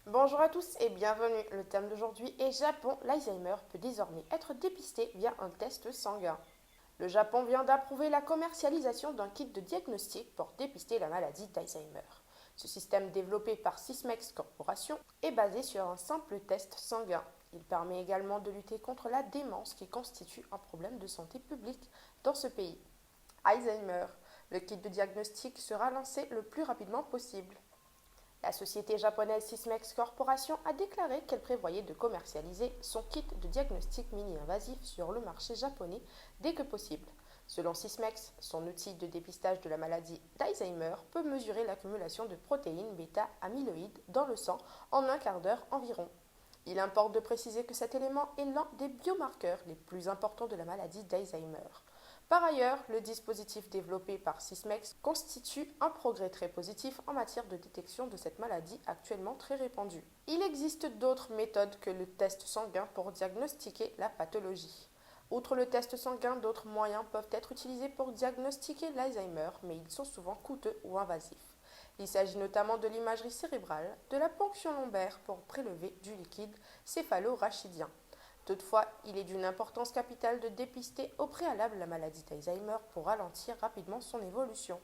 Bonjour à tous et bienvenue. Le thème d'aujourd'hui est Japon. L'Alzheimer peut désormais être dépisté via un test sanguin. Le Japon vient d'approuver la commercialisation d'un kit de diagnostic pour dépister la maladie d'Alzheimer. Ce système développé par Sysmex Corporation est basé sur un simple test sanguin. Il permet également de lutter contre la démence qui constitue un problème de santé publique dans ce pays. Alzheimer. Le kit de diagnostic sera lancé le plus rapidement possible. La société japonaise Sysmex Corporation a déclaré qu'elle prévoyait de commercialiser son kit de diagnostic mini-invasif sur le marché japonais dès que possible. Selon Sysmex, son outil de dépistage de la maladie d'Alzheimer peut mesurer l'accumulation de protéines bêta-amyloïdes dans le sang en un quart d'heure environ. Il importe de préciser que cet élément est l'un des biomarqueurs les plus importants de la maladie d'Alzheimer. Par ailleurs, le dispositif développé par Sysmex constitue un progrès très positif en matière de détection de cette maladie actuellement très répandue. Il existe d'autres méthodes que le test sanguin pour diagnostiquer la pathologie. Outre le test sanguin, d'autres moyens peuvent être utilisés pour diagnostiquer l'Alzheimer, mais ils sont souvent coûteux ou invasifs. Il s'agit notamment de l'imagerie cérébrale, de la ponction lombaire pour prélever du liquide céphalo-rachidien. Toutefois, il est d'une importance capitale de dépister au préalable la maladie d'Alzheimer pour ralentir rapidement son évolution.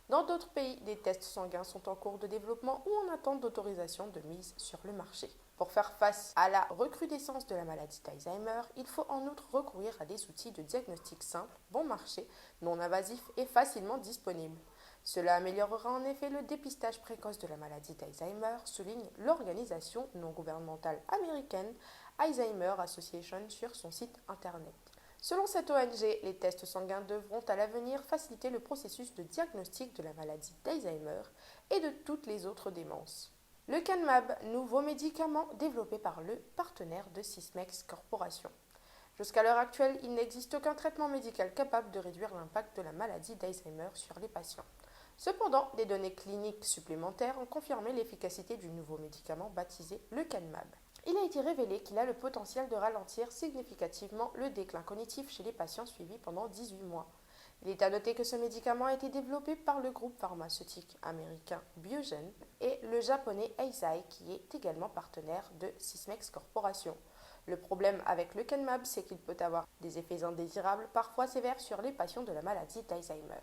Dans d'autres pays, des tests sanguins sont en cours de développement ou en attente d'autorisation de mise sur le marché. Pour faire face à la recrudescence de la maladie d'Alzheimer, il faut en outre recourir à des outils de diagnostic simples, bon marché, non invasifs et facilement disponibles. Cela améliorera en effet le dépistage précoce de la maladie d'Alzheimer, souligne l'organisation non gouvernementale américaine Alzheimer Association sur son site internet. Selon cette ONG, les tests sanguins devront à l'avenir faciliter le processus de diagnostic de la maladie d'Alzheimer et de toutes les autres démences. Le Canmab, nouveau médicament développé par le partenaire de Sysmex Corporation. Jusqu'à l'heure actuelle, il n'existe aucun traitement médical capable de réduire l'impact de la maladie d'Alzheimer sur les patients. Cependant, des données cliniques supplémentaires ont confirmé l'efficacité du nouveau médicament baptisé le Canmab. Il a été révélé qu'il a le potentiel de ralentir significativement le déclin cognitif chez les patients suivis pendant 18 mois. Il est à noter que ce médicament a été développé par le groupe pharmaceutique américain Biogen et le japonais Eisai qui est également partenaire de Sysmex Corporation. Le problème avec le Canmab, c'est qu'il peut avoir des effets indésirables, parfois sévères, sur les patients de la maladie d'Alzheimer.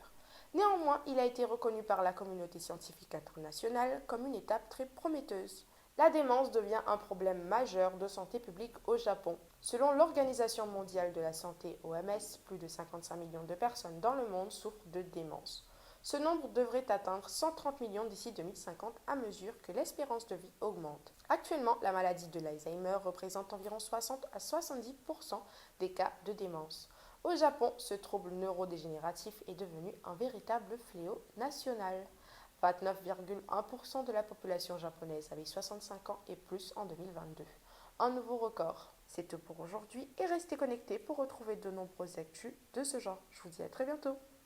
Néanmoins, il a été reconnu par la communauté scientifique internationale comme une étape très prometteuse. La démence devient un problème majeur de santé publique au Japon. Selon l'Organisation mondiale de la santé OMS, plus de 55 millions de personnes dans le monde souffrent de démence. Ce nombre devrait atteindre 130 millions d'ici 2050 à mesure que l'espérance de vie augmente. Actuellement, la maladie de l'Alzheimer représente environ 60 à 70% des cas de démence. Au Japon, ce trouble neurodégénératif est devenu un véritable fléau national. 29,1% de la population japonaise avait 65 ans et plus en 2022. Un nouveau record. C'est tout pour aujourd'hui et restez connectés pour retrouver de nombreuses actus de ce genre. Je vous dis à très bientôt.